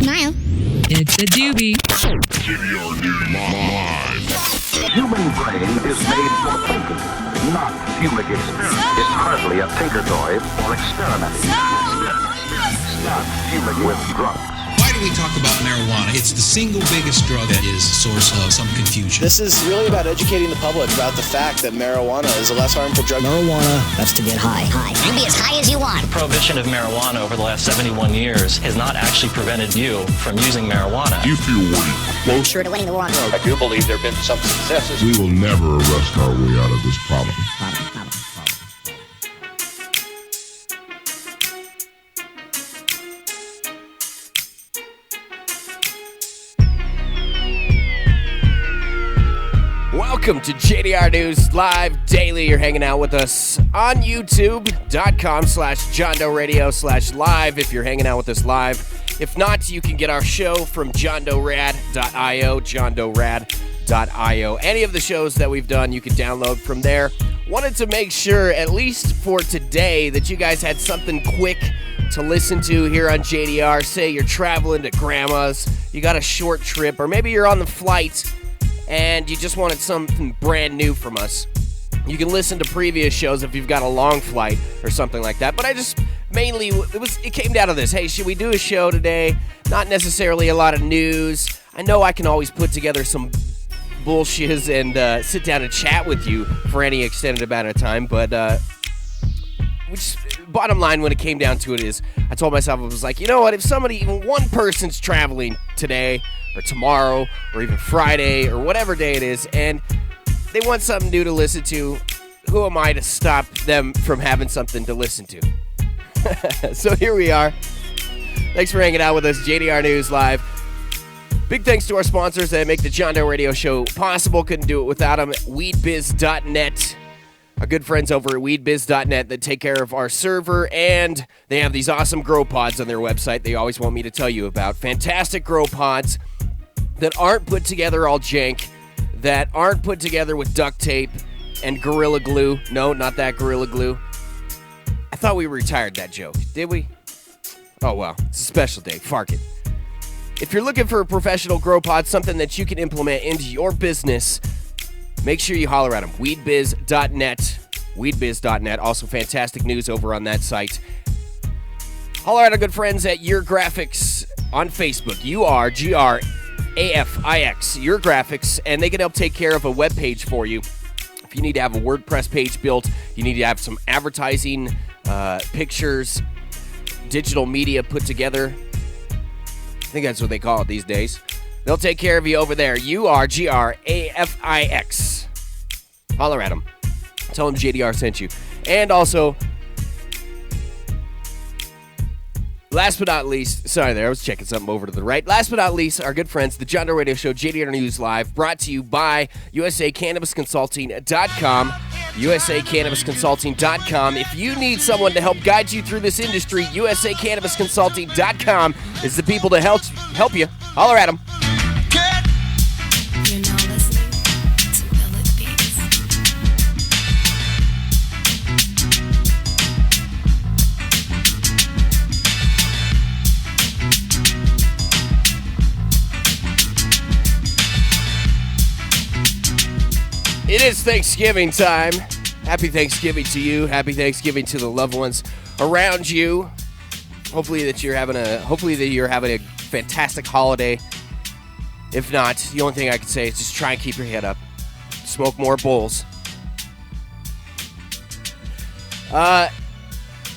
tomorrow. It's a doobie. JDR News Live. Human brain is made for thinking, not pubic experiment. It's hardly a tinker toy or experimenting. Stop fuming with drugs. Why do we talk about marijuana? It's the single biggest drug that is a source of some confusion. This is really about educating the public about the fact that marijuana is a less harmful drug. Marijuana, that's to get high. You can be as high as you want. The prohibition of marijuana over the last 71 years has not actually prevented you from using marijuana. You feel weak. Close to winning the war. I do believe there have been some successes. We will never arrest our way out of this problem. Welcome to JDR News Live Daily. You're hanging out with us on youtube.com/JohnDoeRadio/live if you're hanging out with us live. If not, you can get our show from johndoerad.io, johndoerad.io. Any of the shows that we've done, you can download from there. Wanted to make sure, at least for today, that you guys had something quick to listen to here on JDR. Say you're traveling to grandma's, you got a short trip, or maybe you're on the flight and you just wanted something brand new from us. You can listen to previous shows if you've got a long flight or something like that. But I just mainly, it came down to this. Hey, should we do a show today? Not necessarily a lot of news. I know I can always put together some bullshiz and sit down and chat with you for any extended amount of time. But bottom line, when it came down to it, is I told myself, I was like, you know what? If somebody, even one person's traveling today or tomorrow or even Friday or whatever day it is, and they want something new to listen to, who am I to stop them from having something to listen to? So here we are. Thanks for hanging out with us, JDR News Live. Big thanks to our sponsors that make the John Doe Radio Show possible. Couldn't do it without them. Weedbiz.net. Our good friends over at weedbiz.net that take care of our server, and they have these awesome grow pods on their website they always want me to tell you about. Fantastic grow pods that aren't put together all jank, that aren't put together with duct tape and Gorilla Glue. No, not that Gorilla Glue. I thought we retired that joke. Did we? Oh, well. It's a special day. Fark it. If you're looking for a professional grow pod, something that you can implement into your business, make sure you holler at them. Weedbiz.net. Weedbiz.net. Also fantastic news over on that site. Holler at our good friends at Your Graphics on Facebook. URGRAFIX. Your Graphics. And they can help take care of a web page for you. If you need to have a WordPress page built, you need to have some advertising, pictures, digital media put together. I think that's what they call it these days. They'll take care of you over there. URGRAFIX. Holler at them. Tell them JDR sent you. And also, last but not least, sorry there, I was checking something over to the right. Last but not least, our good friends, the John Doe Radio Show, JDR News Live, brought to you by USACannabisConsulting.com. USACannabisConsulting.com. If you need someone to help guide you through this industry, USACannabisConsulting.com is the people to help you. Holler at them. You're now listening to HOLIDAZE. It is Thanksgiving time. Happy Thanksgiving to you. Happy Thanksgiving to the loved ones around you. Hopefully that you're having a fantastic holiday. If not, the only thing I can say is just try and keep your head up. Smoke more bowls.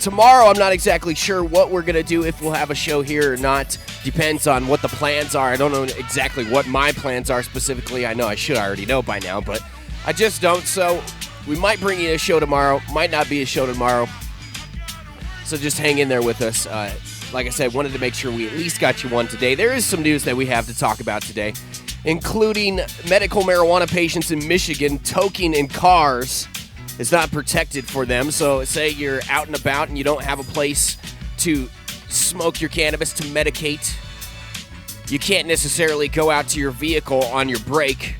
Tomorrow, I'm not exactly sure what we're going to do, if we'll have a show here or not. Depends on what the plans are. I don't know exactly what my plans are specifically. I know I should already know by now, but I just don't. So we might bring you a show tomorrow. Might not be a show tomorrow. So just hang in there with us. Like I said, wanted to make sure we at least got you one today. There is some news that we have to talk about today, including medical marijuana patients in Michigan toking in cars is not protected for them. So say you're out and about and you don't have a place to smoke your cannabis, to medicate. You can't necessarily go out to your vehicle on your break,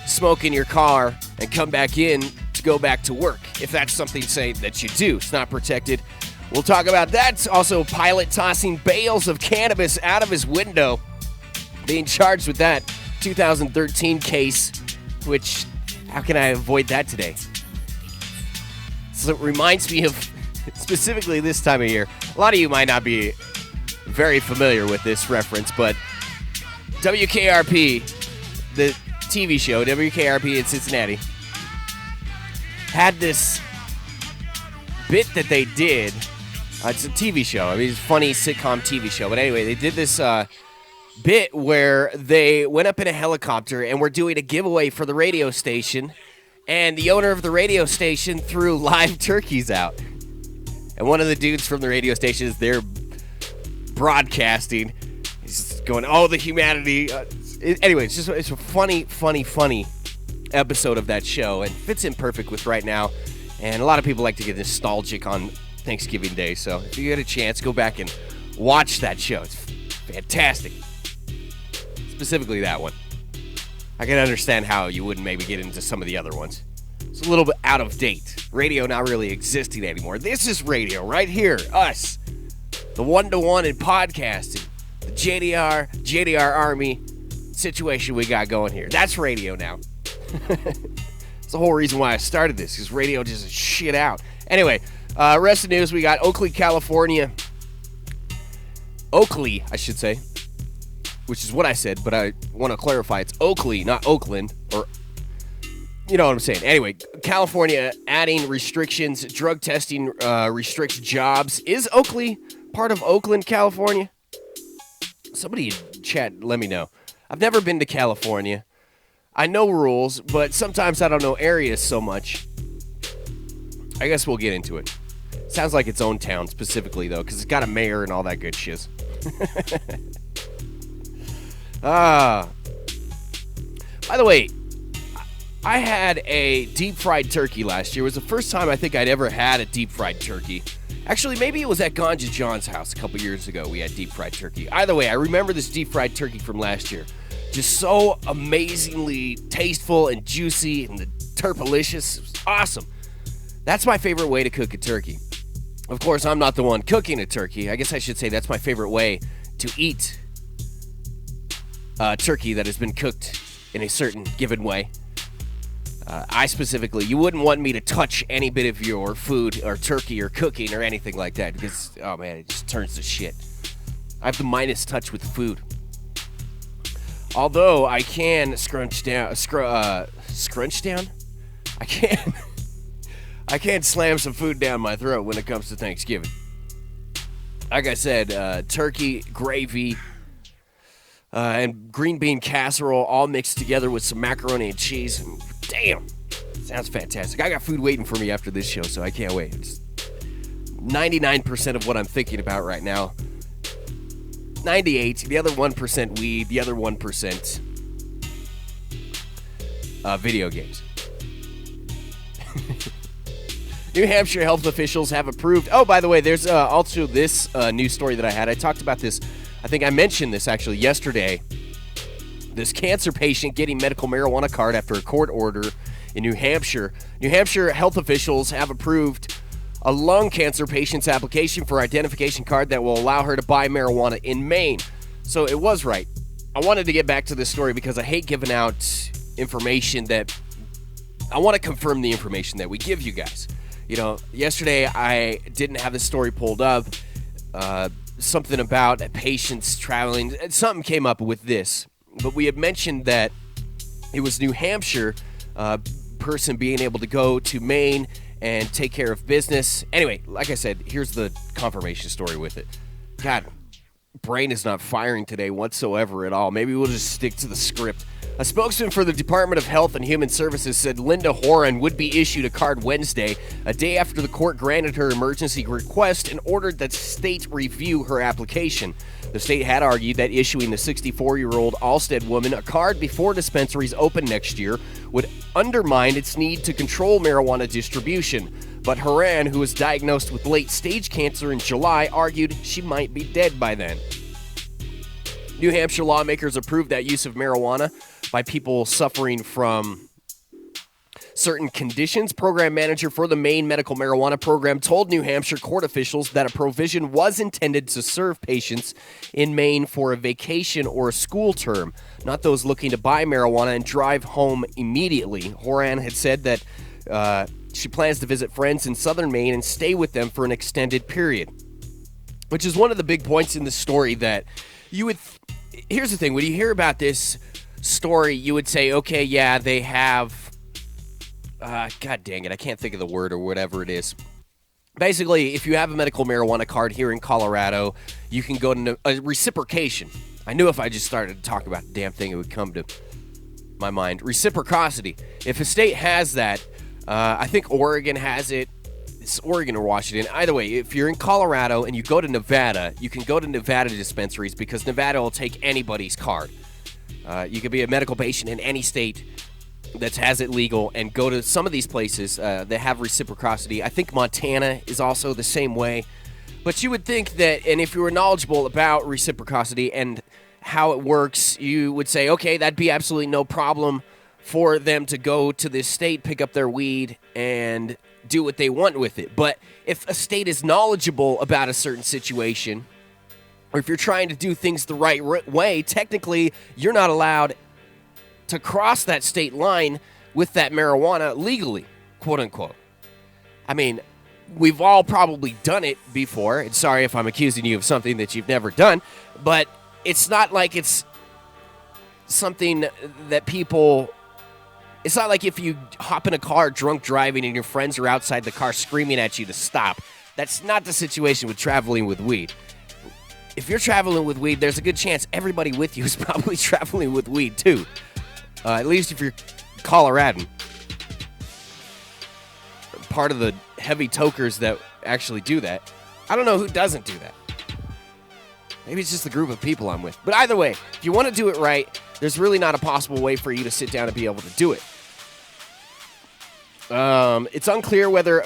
smoke in your car, and come back in to go back to work. If that's something, say, that you do, it's not protected. We'll talk about that. Also, pilot tossing bales of cannabis out of his window. Being charged with that 2013 case, which, how can I avoid that today? So it reminds me of, specifically this time of year, a lot of you might not be very familiar with this reference, but WKRP, the TV show, WKRP in Cincinnati, had this bit that they did. It's a TV show. I mean, it's a funny sitcom TV show. But anyway, they did this bit where they went up in a helicopter and were doing a giveaway for the radio station. And the owner of the radio station threw live turkeys out. And one of the dudes from the radio station is there broadcasting. He's going, oh, the humanity. Anyway, it's a funny episode of that show. And fits in perfect with right now. And a lot of people like to get nostalgic on Thanksgiving Day. So if you get a chance, go back and watch that show. It's fantastic. Specifically that one. I can understand how you wouldn't maybe get into some of the other ones. It's a little bit out of date. Radio not really existing anymore. This is radio right here. Us. The one-to-one in podcasting. The JDR Army situation we got going here. That's radio now. That's the whole reason why I started this, because radio just shit out. Anyway, rest of the news, we got Oakley, California. Oakley, I should say, which is what I said, but I want to clarify. It's Oakley, not Oakland, or you know what I'm saying. Anyway, California adding restrictions. Drug testing restricts jobs. Is Oakley part of Oakland, California? Somebody in chat, let me know. I've never been to California. I know rules, but sometimes I don't know areas so much. I guess we'll get into it. Sounds like its own town specifically, though, because it's got a mayor and all that good shiz. By the way, I had a deep-fried turkey last year. It was the first time I think I'd ever had a deep-fried turkey. Actually, maybe it was at Ganja John's house a couple years ago we had deep-fried turkey. Either way, I remember this deep-fried turkey from last year. Just so amazingly tasteful and juicy and the turpalicious. It was awesome. That's my favorite way to cook a turkey. Of course, I'm not the one cooking a turkey. I guess I should say that's my favorite way to eat turkey that has been cooked in a certain given way. I specifically, you wouldn't want me to touch any bit of your food or turkey or cooking or anything like that because, oh man, it just turns to shit. I have the Midas touch with food. Although I can scrunch down. I can slam some food down my throat when it comes to Thanksgiving. Like I said, turkey, gravy, and green bean casserole all mixed together with some macaroni and cheese. Damn, sounds fantastic. I got food waiting for me after this show, so I can't wait. It's 99% of what I'm thinking about right now. 98, the other 1% weed, the other 1% video games. New Hampshire health officials have approved. Oh, by the way, there's also this news story that I had. I talked about this. I think I mentioned this actually yesterday. This cancer patient getting medical marijuana card after a court order in New Hampshire. New Hampshire health officials have approved a lung cancer patient's application for identification card that will allow her to buy marijuana in Maine. So it was right. I wanted to get back to this story because I hate giving out information that... I want to confirm the information that we give you guys. You know, yesterday I didn't have the story pulled up. Something about patients traveling. Something came up with this. But we had mentioned that it was New Hampshire person being able to go to Maine and take care of business. Anyway, like I said, here's the confirmation story with it. God, brain is not firing today whatsoever at all. Maybe we'll just stick to the script. A spokesman for the Department of Health and Human Services said Linda Horan would be issued a card Wednesday, a day after the court granted her emergency request and ordered that state review her application. The state had argued that issuing the 64-year-old Alstead woman a card before dispensaries open next year would undermine its need to control marijuana distribution. But Horan, who was diagnosed with late-stage cancer in July, argued she might be dead by then. New Hampshire lawmakers approved that use of marijuana by people suffering from certain conditions. Program manager for the Maine medical marijuana program told New Hampshire court officials that a provision was intended to serve patients in Maine for a vacation or a school term, not those looking to buy marijuana and drive home immediately. Horan had said that she plans to visit friends in southern Maine and stay with them for an extended period, which is one of the big points in the story that you would... Here's the thing. When you hear about this story, you would say, okay, yeah, they have... God dang it, I can't think of the word or whatever it is. Basically, if you have a medical marijuana card here in Colorado, you can go to a reciprocation. I knew if I just started to talk about the damn thing, it would come to my mind. Reciprocity. If a state has that, I think Oregon has it. It's Oregon or Washington. Either way, if you're in Colorado and you go to Nevada, you can go to Nevada dispensaries because Nevada will take anybody's card. You could be a medical patient in any state that has it legal and go to some of these places that have reciprocity. I think Montana is also the same way. But you would think that, and if you were knowledgeable about reciprocity and how it works, you would say, okay, that'd be absolutely no problem for them to go to this state, pick up their weed, and do what they want with it. But if a state is knowledgeable about a certain situation, or if you're trying to do things the right way, technically you're not allowed to cross that state line with that marijuana legally, quote unquote. I mean, we've all probably done it before, and sorry if I'm accusing you of something that you've never done, but it's not like it's something that people... It's not like if you hop in a car drunk driving and your friends are outside the car screaming at you to stop. That's not the situation with traveling with weed. If you're traveling with weed, there's a good chance everybody with you is probably traveling with weed too. At least if you're Coloradan. Part of the heavy tokers that actually do that. I don't know who doesn't do that. Maybe it's just the group of people I'm with. But either way, if you want to do it right, there's really not a possible way for you to sit down and be able to do it. It's unclear whether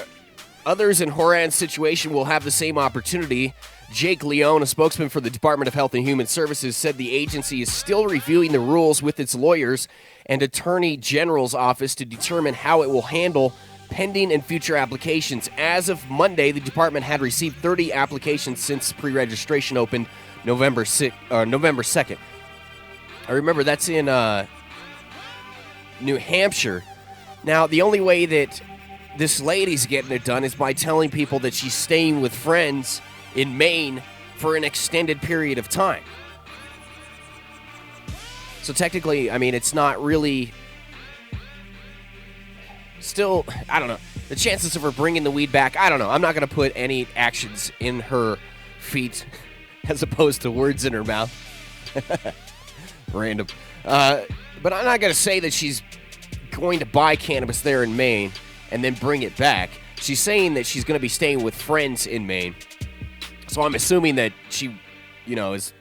others in Horan's situation will have the same opportunity. Jake Leone, a spokesman for the Department of Health and Human Services, said the agency is still reviewing the rules with its lawyers and Attorney General's office to determine how it will handle pending and future applications. As of Monday, the department had received 30 applications since pre-registration opened November 2nd. I remember that's in New Hampshire. Now, the only way that this lady's getting it done is by telling people that she's staying with friends in Maine for an extended period of time. So technically, I mean, it's not really... Still, I don't know. The chances of her bringing the weed back, I don't know. I'm not going to put any actions in her feet as opposed to words in her mouth. Random. But I'm not going to say that she's going to buy cannabis there in Maine and then bring it back. She's saying that she's going to be staying with friends in Maine. So I'm assuming that she, is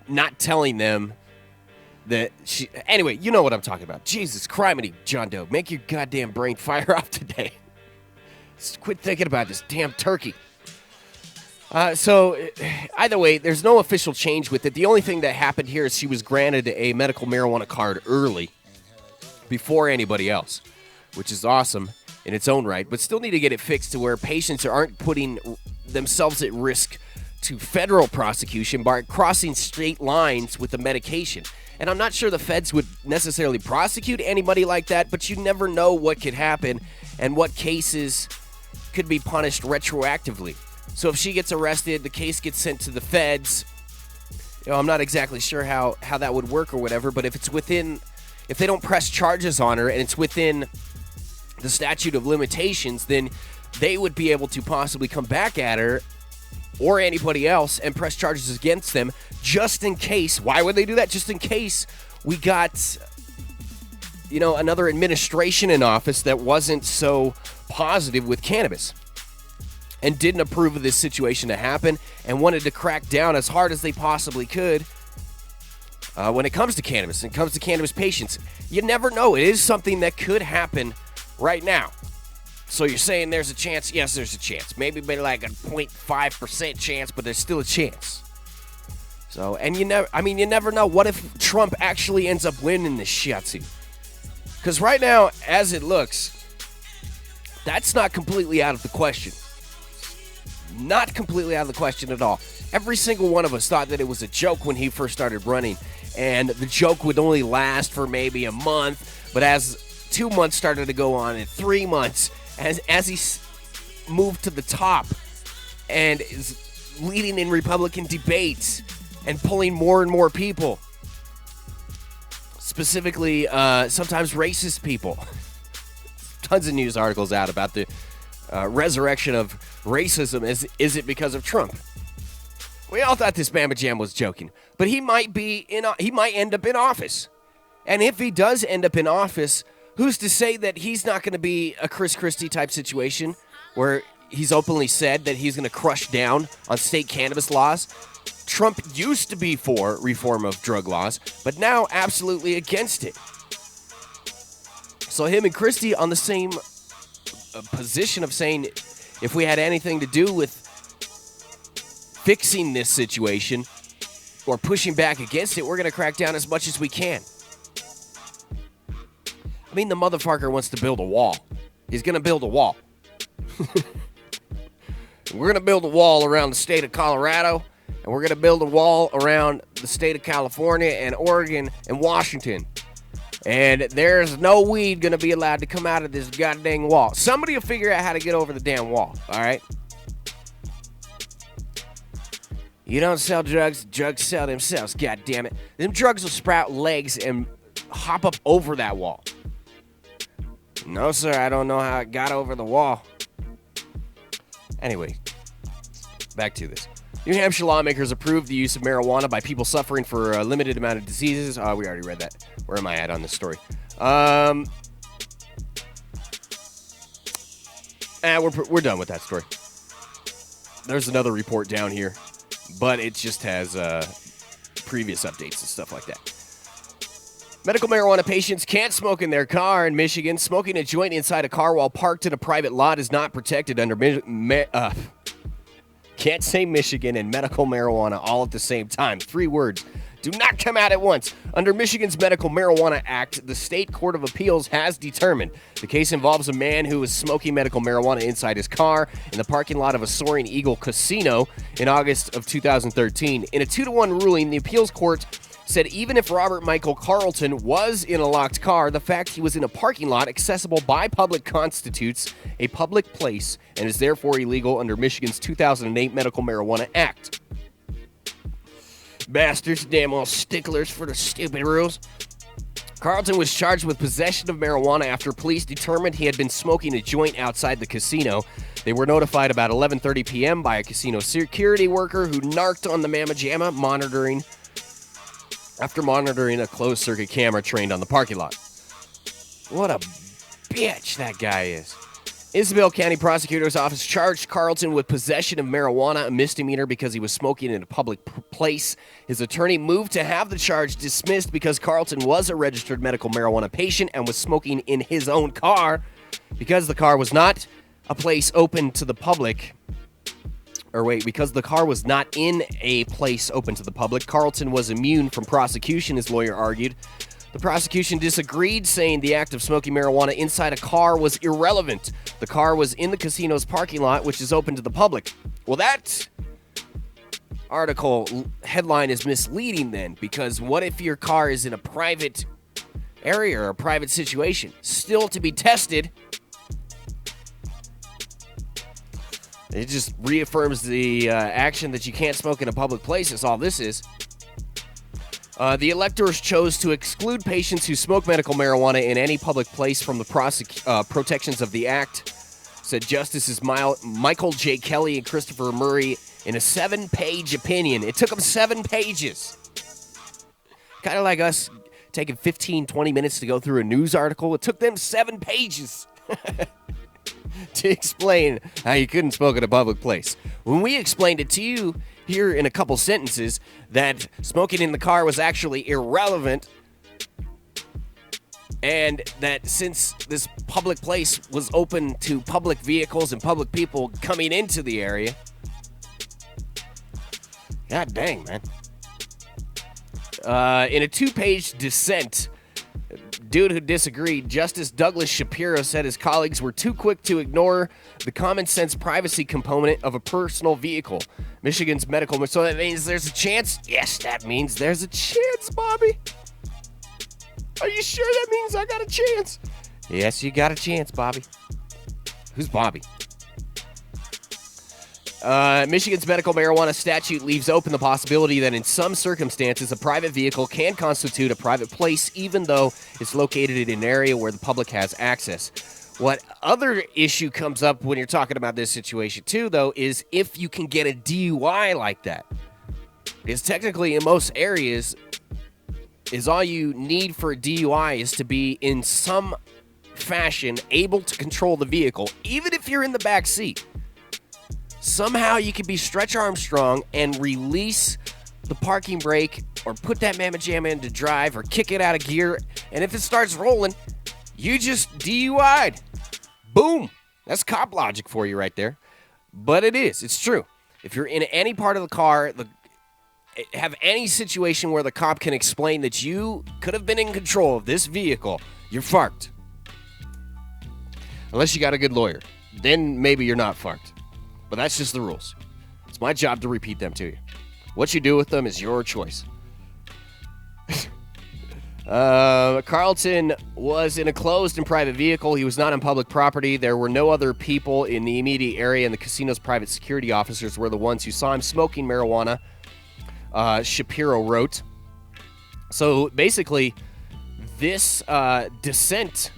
not telling them that she... Anyway, you know what I'm talking about. Jesus criminy, John Doe. Make your goddamn brain fire off today. Just quit thinking about this damn turkey. So, either way, there's no official change with it. The only thing that happened here is she was granted a medical marijuana card early, before anybody else, which is awesome in its own right, but still need to get it fixed to where patients aren't putting themselves at risk to federal prosecution by crossing state lines with the medication. And I'm not sure the feds would necessarily prosecute anybody like that, but you never know what could happen and what cases could be punished retroactively. So if she gets arrested, the case gets sent to the feds. I'm not exactly sure how that would work or whatever, but if it's within... If they don't press charges on her and it's within the statute of limitations, then they would be able to possibly come back at her or anybody else and press charges against them just in case. Why would they do that? Just in case we got, another administration in office that wasn't so positive with cannabis and didn't approve of this situation to happen and wanted to crack down as hard as they possibly could. When it comes to cannabis and comes to cannabis patients, you never know. It is something that could happen right now. So you're saying there's a chance? Yes, there's a chance. Maybe like a 0.5% chance, but there's still a chance. So, and you never know. What if Trump actually ends up winning this shit? Because right now, as it looks, that's not completely out of the question. Not completely out of the question at all. Every single one of us thought that it was a joke when he first started running, and the joke would only last for maybe a month, but as 2 months started to go on and 3 months, as he moved to the top and is leading in Republican debates and pulling more and more people, specifically sometimes racist people. Tons of news articles out about the resurrection of racism. Is it because of Trump? We all thought this Bama Jam was joking, but he might end up in office. And if he does end up in office, who's to say that he's not going to be a Chris Christie type situation where he's openly said that he's going to crush down on state cannabis laws? Trump used to be for reform of drug laws, but now absolutely against it. So him and Christie on the same position of saying, if we had anything to do with fixing this situation or pushing back against it, we're going to crack down as much as we can. I mean, the motherfucker wants to build a wall. He's going to build a wall. We're going to build a wall around the state of Colorado, and we're going to build a wall around the state of California and Oregon and Washington. And there's no weed going to be allowed to come out of this goddamn wall. Somebody will figure out how to get over the damn wall, all right? You don't sell drugs, drugs sell themselves, goddammit. Them drugs will sprout legs and hop up over that wall. No, sir, I don't know how it got over the wall. Anyway, back to this. New Hampshire lawmakers approved the use of marijuana by people suffering for a limited amount of diseases. We already read that. Where am I at on this story? We're done with that story. There's another report down here, but it just has previous updates and stuff like that. Medical marijuana patients can't smoke in their car in Michigan. Smoking a joint inside a car while parked in a private lot is not protected under can't say Michigan and medical marijuana all at the same time. 3 words. Do not come out at once. Under Michigan's Medical Marijuana Act, the State Court of Appeals has determined the case involves a man who was smoking medical marijuana inside his car in the parking lot of a Soaring Eagle casino in August of 2013. In a 2-1 ruling, the appeals court said even if Robert Michael Carlton was in a locked car, the fact he was in a parking lot accessible by public constitutes a public place and is therefore illegal under Michigan's 2008 Medical Marijuana Act. Bastards, damn old sticklers for the stupid rules. Carlton was charged with possession of marijuana after police determined he had been smoking a joint outside the casino. They were notified about 11:30 p.m. by a casino security worker who narked on the Mamma Jamma, after monitoring a closed-circuit camera trained on the parking lot. What a bitch that guy is. Isabel County Prosecutor's Office charged Carlton with possession of marijuana, a misdemeanor because he was smoking in a public place. His attorney moved to have the charge dismissed because Carlton was a registered medical marijuana patient and was smoking in his own car. Because the car was not a place open to the public, because the car was not in a place open to the public, Carlton was immune from prosecution, his lawyer argued. The prosecution disagreed, saying the act of smoking marijuana inside a car was irrelevant. The car was in the casino's parking lot, which is open to the public. Well, that article headline is misleading then, because what if your car is in a private area or a private situation? Still to be tested. It just reaffirms the action that you can't smoke in a public place. That's all this is. The electors chose to exclude patients who smoke medical marijuana in any public place from the protections of the act, said Justices Michael J. Kelly and Christopher Murray in a 7-page opinion. It took them 7 pages. Kind of like us taking 15, 20 minutes to go through a news article. It took them 7 pages. To explain how you couldn't smoke in a public place. When we explained it to you here in a couple sentences that smoking in the car was actually irrelevant and that since this public place was open to public vehicles and public people coming into the area, god dang, man. In a 2-page dissent, dude who disagreed, Justice Douglas Shapiro, said his colleagues were too quick to ignore the common sense privacy component of a personal vehicle. Michigan's medical... So that means there's a chance? Yes, that means there's a chance, Bobby. Are you sure that means I got a chance? Yes, you got a chance, Bobby. Who's Bobby? Michigan's medical marijuana statute leaves open the possibility that in some circumstances a private vehicle can constitute a private place even though it's located in an area where the public has access. What other issue comes up when you're talking about this situation too, though, is if you can get a DUI like that. Because technically in most areas, is all you need for a DUI is to be in some fashion able to control the vehicle, even if you're in the back seat. Somehow you can be Stretch Armstrong and release the parking brake or put that mamma jamma into drive or kick it out of gear, and if it starts rolling, you just DUI'd. Boom. That's cop logic for you right there. But it's true. If you're in any part of the car, have any situation where the cop can explain that you could have been in control of this vehicle, you're fucked. Unless you got a good lawyer. Then maybe you're not fucked. But that's just the rules. It's my job to repeat them to you. What you do with them is your choice. Carlton was in a closed and private vehicle. He was not on public property. There were no other people in the immediate area, and the casino's private security officers were the ones who saw him smoking marijuana, Shapiro wrote. So basically, this dissent...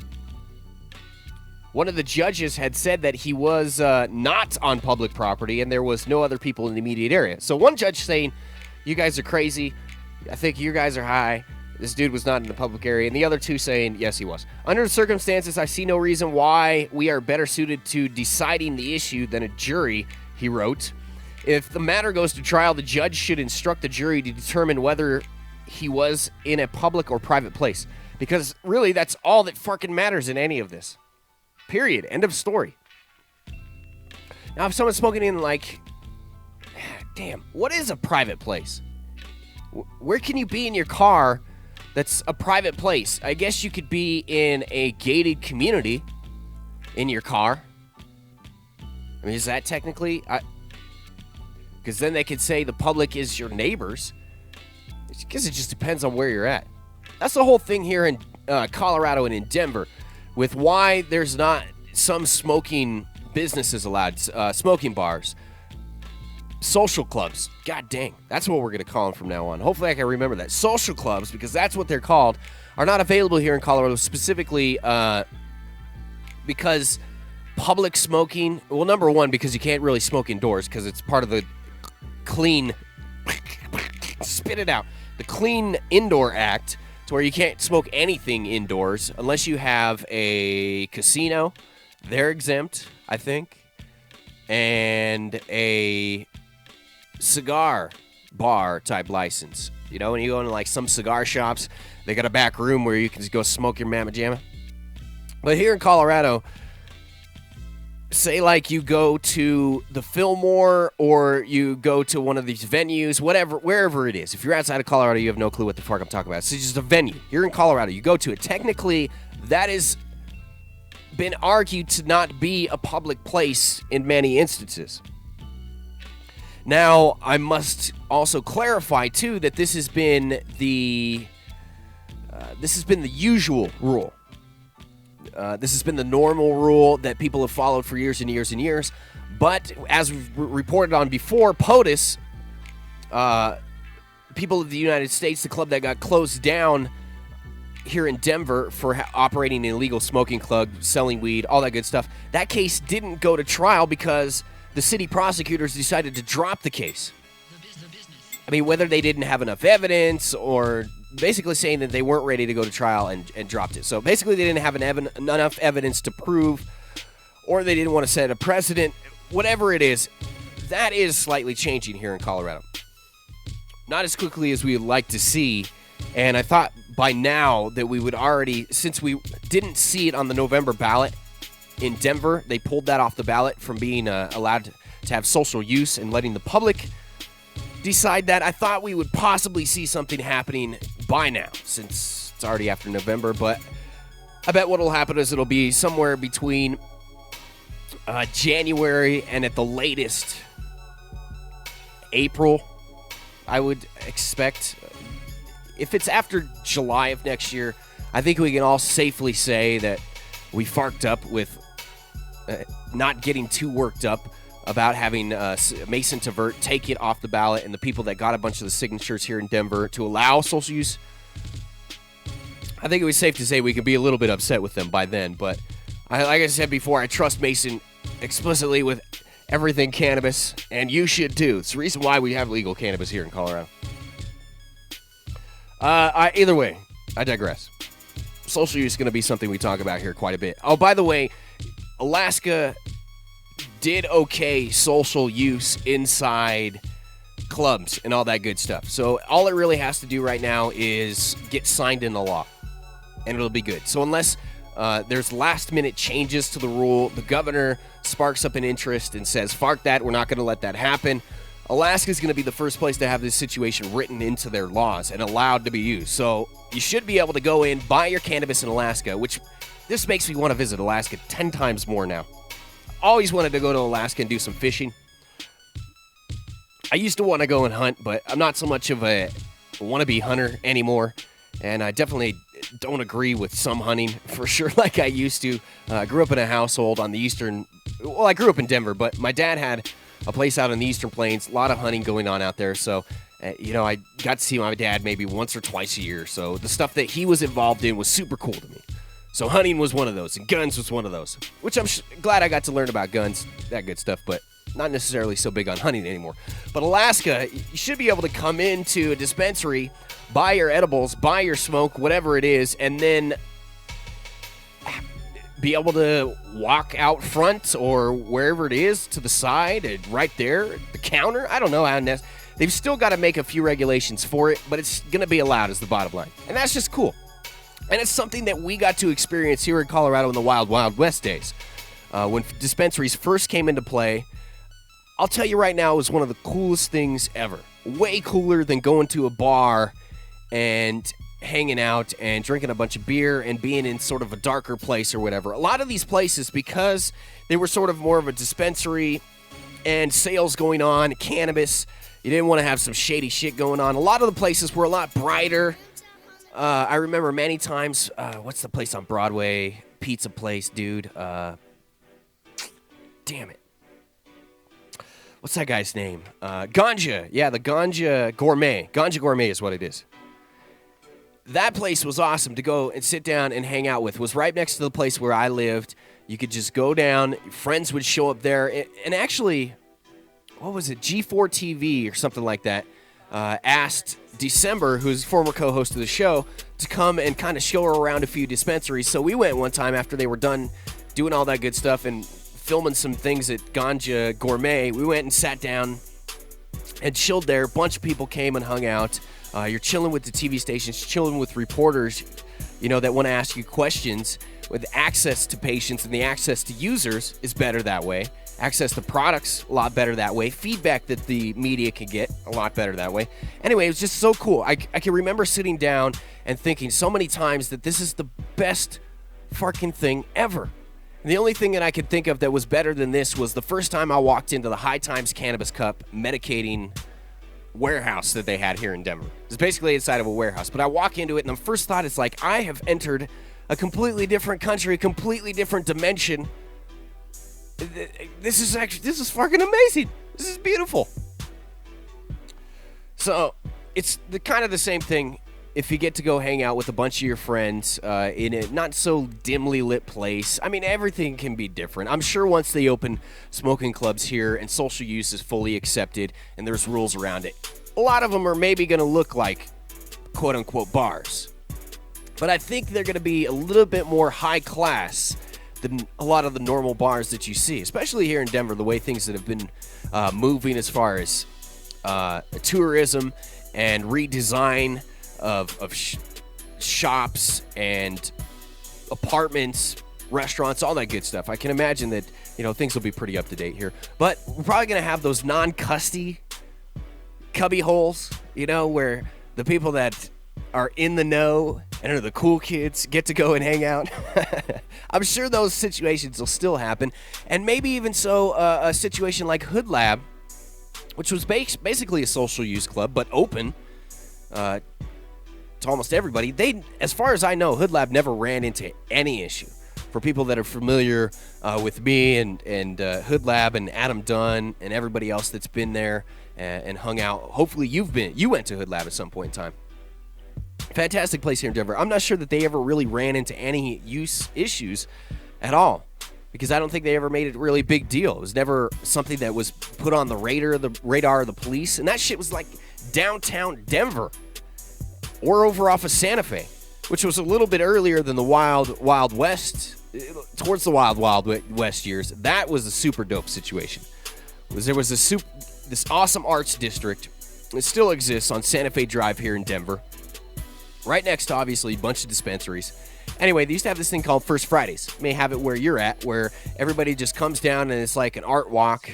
One of the judges had said that he was not on public property and there was no other people in the immediate area. So one judge saying, you guys are crazy. I think you guys are high. This dude was not in the public area. And the other two saying, yes, he was. Under the circumstances, I see no reason why we are better suited to deciding the issue than a jury, he wrote. If the matter goes to trial, the judge should instruct the jury to determine whether he was in a public or private place. Because really, that's all that fucking matters in any of this. Period. End of story. Now, if someone's smoking in, like, damn, what is a private place? Where can you be in your car that's a private place? I guess you could be in a gated community in your car. I mean, is that technically? Because then they could say the public is your neighbors. I guess it just depends on where you're at. That's the whole thing here in Colorado and in Denver. With why there's not some smoking businesses allowed, smoking bars, social clubs. God dang, that's what we're going to call them from now on. Hopefully I can remember that. Social clubs, because that's what they're called, are not available here in Colorado, specifically because public smoking, well, number one, because you can't really smoke indoors because it's part of the clean, spit it out, the Clean Indoor Act, where you can't smoke anything indoors unless you have a casino. They're exempt, I think. And a cigar bar type license. You know, when you go into like some cigar shops, they got a back room where you can just go smoke your mamma jamma. But here in Colorado, say like you go to the Fillmore or you go to one of these venues, whatever, wherever it is. If you're outside of Colorado, you have no clue what the fuck I'm talking about. It's just a venue. You're in Colorado. You go to it. Technically, that has been argued to not be a public place in many instances. Now, I must also clarify, too, that this has been the usual rule. This has been the normal rule that people have followed for years and years and years. But as we've reported on before, POTUS, people of the United States, the club that got closed down here in Denver for operating an illegal smoking club, selling weed, all that good stuff, that case didn't go to trial because the city prosecutors decided to drop the case. I mean, whether they didn't have enough evidence or basically saying that they weren't ready to go to trial and dropped it. So basically they didn't have enough evidence to prove, or they didn't want to set a precedent. Whatever it is, that is slightly changing here in Colorado. Not as quickly as we would like to see. And I thought by now that we would already, since we didn't see it on the November ballot in Denver, they pulled that off the ballot from being allowed to have social use and letting the public decide that. I thought we would possibly see something happening by now, since it's already after November, but I bet what will happen is it'll be somewhere between January and at the latest April, I would expect. If it's after July of next year, I think we can all safely say that we farked up with not getting too worked up about having Mason Tvert take it off the ballot and the people that got a bunch of the signatures here in Denver to allow social use. I think it was safe to say we could be a little bit upset with them by then, but like I said before, I trust Mason explicitly with everything cannabis, and you should too. It's the reason why we have legal cannabis here in Colorado. Either way, I digress. Social use is going to be something we talk about here quite a bit. Oh, by the way, Alaska did okay social use inside clubs and all that good stuff. So all it really has to do right now is get signed into law, and it'll be good. So unless there's last-minute changes to the rule, the governor sparks up an interest and says, "Fark that, we're not going to let that happen," Alaska's going to be the first place to have this situation written into their laws and allowed to be used. So you should be able to go in, buy your cannabis in Alaska, which this makes me want to visit Alaska 10 times more now. Always wanted to go to Alaska and do some fishing. I used to want to go and hunt, but I'm not so much of a wannabe hunter anymore, and I definitely don't agree with some hunting for sure like I used to. I grew up in a household on the eastern... Well, I grew up in Denver, but my dad had a place out in the Eastern Plains, a lot of hunting going on out there, so, I got to see my dad maybe once or twice a year, so the stuff that he was involved in was super cool to me. So hunting was one of those, and guns was one of those, which I'm glad I got to learn about guns, that good stuff, but not necessarily so big on hunting anymore. But Alaska, you should be able to come into a dispensary, buy your edibles, buy your smoke, whatever it is, and then be able to walk out front or wherever it is to the side and right there at the counter. I don't know how they've still got to make a few regulations for it, but it's going to be allowed is the bottom line. And that's just cool. And it's something that we got to experience here in Colorado in the Wild Wild West days. When dispensaries first came into play, I'll tell you right now, it was one of the coolest things ever. Way cooler than going to a bar and hanging out and drinking a bunch of beer and being in sort of a darker place or whatever. A lot of these places, because they were sort of more of a dispensary and sales going on, cannabis, you didn't want to have some shady shit going on. A lot of the places were a lot brighter. I remember many times, what's the place on Broadway? Pizza place, dude. Damn it. What's that guy's name? Ganja. Yeah, the Ganja Gourmet. Ganja Gourmet is what it is. That place was awesome to go and sit down and hang out with. It was right next to the place where I lived. You could just go down. Friends would show up there. And actually, what was it? G4 TV or something like that asked December, who's former co-host of the show, to come and kind of show her around a few dispensaries. So we went one time after they were done doing all that good stuff and filming some things at Ganja Gourmet. We went and sat down and chilled there. A bunch of people came and hung out. You're chilling with the TV stations, chilling with reporters, that want to ask you questions. With access to patients and the access to users is better that way. Access to products, a lot better that way. Feedback that the media can get, a lot better that way. Anyway, it was just so cool. I can remember sitting down and thinking so many times that this is the best fucking thing ever. And the only thing that I could think of that was better than this was the first time I walked into the High Times Cannabis Cup medicating warehouse that they had here in Denver. It's basically inside of a warehouse. But I walk into it, and the first thought is like, I have entered a completely different country, a completely different dimension. This is fucking amazing. This is beautiful. So it's kind of the same thing if you get to go hang out with a bunch of your friends in a not so dimly lit place. I mean, everything can be different. I'm sure once they open smoking clubs here and social use is fully accepted and there's rules around it, a lot of them are maybe going to look like quote-unquote bars. But I think they're going to be a little bit more high class than a lot of the normal bars that you see, especially here in Denver, the way things that have been moving as far as tourism and redesign of shops and apartments, restaurants, all that good stuff. I can imagine that, things will be pretty up to date here. But we're probably going to have those non-custy cubby holes, where the people that are in the know and are the cool kids get to go and hang out. I'm sure those situations will still happen. And maybe even so, a situation like Hood Lab, which was basically a social use club, but open to almost everybody. They, as far as I know, Hood Lab never ran into any issue. For people that are familiar with me and Hood Lab and Adam Dunn and everybody else that's been there and hung out, hopefully you went to Hood Lab at some point in time. Fantastic place here in Denver. I'm not sure that they ever really ran into any use issues at all, because I don't think they ever made it a really big deal. It was never something that was put on the radar of the police, and that shit was like downtown Denver or over off of Santa Fe, which was a little bit earlier than the Wild West, towards the Wild West years. That was a super dope situation. There was this awesome arts district. It still exists on Santa Fe Drive here in Denver. Right next to, obviously, a bunch of dispensaries. Anyway, they used to have this thing called First Fridays. You may have it where you're at, where everybody just comes down and it's like an art walk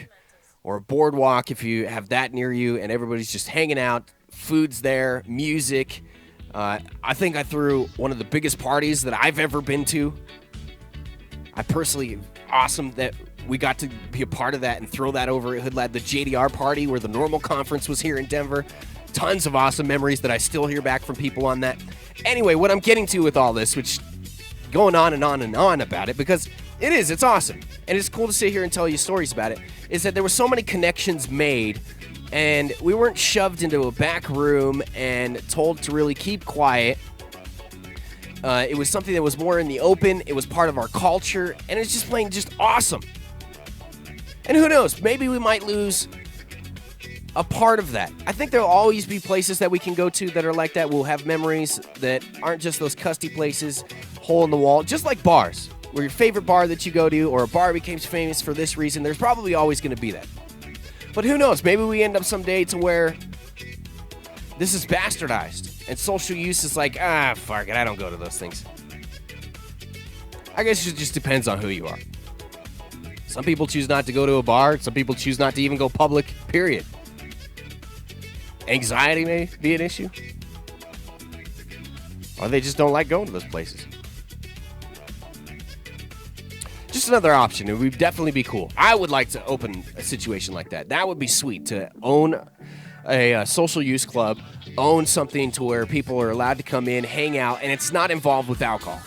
or a boardwalk if you have that near you, and everybody's just hanging out. Food's there, music. I think I threw one of the biggest parties that I've ever been to. I personally, awesome that we got to be a part of that and throw that over at Hood Lab, the JDR party where the normal conference was here in Denver. Tons of awesome memories that I still hear back from people on that. Anyway, what I'm getting to with all this, which going on and on and on about it, because it's awesome. And it's cool to sit here and tell you stories about it, is that there were so many connections made, and we weren't shoved into a back room and told to really keep quiet. It was something that was more in the open. It was part of our culture, and it's just plain just awesome. And who knows, maybe we might lose a part of that. I think there'll always be places that we can go to that are like that. We'll have memories that aren't just those custy places, hole in the wall, just like bars, where your favorite bar that you go to or a bar becomes famous for this reason. There's probably always going to be that. But who knows? Maybe we end up someday to where this is bastardized and social use is like, fuck it, I don't go to those things. I guess it just depends on who you are. Some people choose not to go to a bar. Some people choose not to even go public, period. Anxiety may be an issue. Or they just don't like going to those places. Just another option. It would definitely be cool. I would like to open a situation like that. That would be sweet, to own a social use club, own something to where people are allowed to come in, hang out, and it's not involved with alcohol.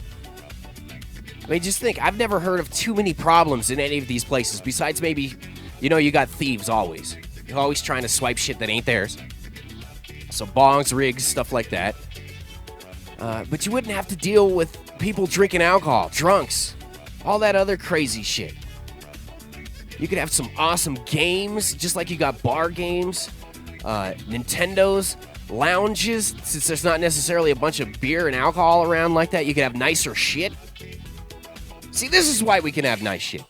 I mean, just think, I've never heard of too many problems in any of these places, besides maybe, you got thieves always. You're always trying to swipe shit that ain't theirs. So bongs, rigs, stuff like that. But you wouldn't have to deal with people drinking alcohol, drunks, all that other crazy shit. You could have some awesome games, just like you got bar games, Nintendos, lounges. Since there's not necessarily a bunch of beer and alcohol around like that, you could have nicer shit. See, this is why we can have nice shit.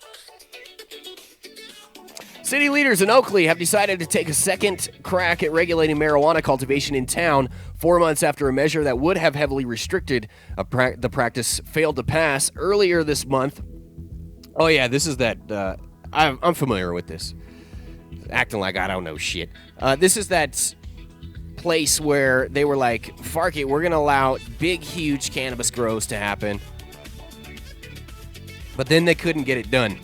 City leaders in Oakley have decided to take a second crack at regulating marijuana cultivation in town 4 months after a measure that would have heavily restricted the practice failed to pass earlier this month. Oh, yeah, this is that. I'm familiar with this. Acting like I don't know shit. This is that place where they were like, fuck it, we're going to allow big, huge cannabis grows to happen. But then they couldn't get it done.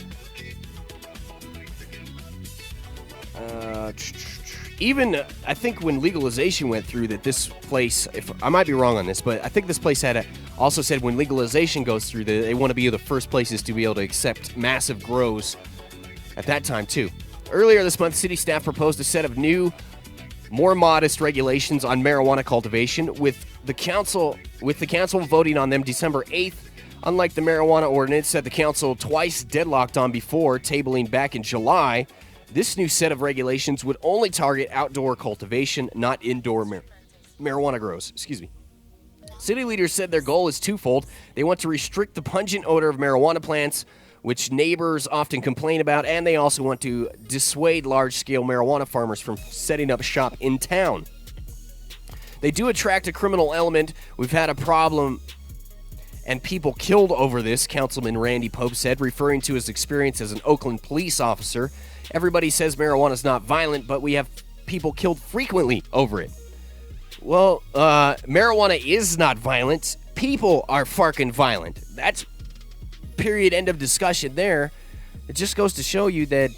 Even, I think when legalization went through, that this place, if I might be wrong on this, but I think this place had also said when legalization goes through, that they want to be the first places to be able to accept massive grows at that time, too. Earlier this month, city staff proposed a set of new, more modest regulations on marijuana cultivation, with the council voting on them December 8th. Unlike the marijuana ordinance that the council twice deadlocked on before, tabling back in July, this new set of regulations would only target outdoor cultivation, not indoor marijuana grows. Excuse me. City leaders said their goal is twofold. They want to restrict the pungent odor of marijuana plants, which neighbors often complain about, and they also want to dissuade large-scale marijuana farmers from setting up shop in town. They do attract a criminal element. We've had a problem and people killed over this, Councilman Randy Pope said, referring to his experience as an Oakland police officer. Everybody says marijuana is not violent, but we have people killed frequently over it. Well, marijuana is not violent. People are fucking violent. That's period, end of discussion there. It just goes to show you that,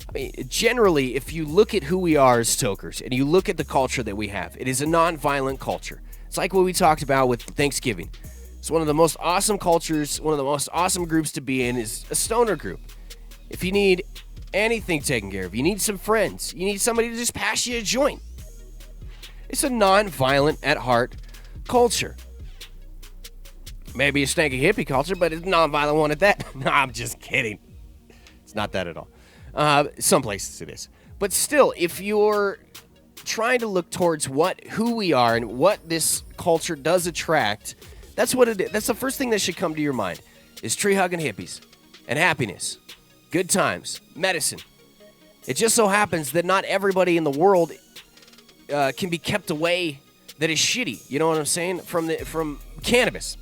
I mean, generally, if you look at who we are as stokers and you look at the culture that we have, it is a non-violent culture. It's like what we talked about with Thanksgiving. It's one of the most awesome cultures, one of the most awesome groups to be in is a stoner group. If you need anything taken care of, you need some friends, you need somebody to just pass you a joint. It's a non-violent at heart culture. Maybe a stanky hippie culture, but it's a non-violent one at that. No, I'm just kidding. It's not that at all. Some places it is. But still, if you're trying to look towards who we are and what this culture does attract, that's what it is. That's the first thing that should come to your mind is tree-hugging hippies and happiness, good times, medicine. It just so happens that not everybody in the world can be kept away that is shitty. You know what I'm saying? From cannabis.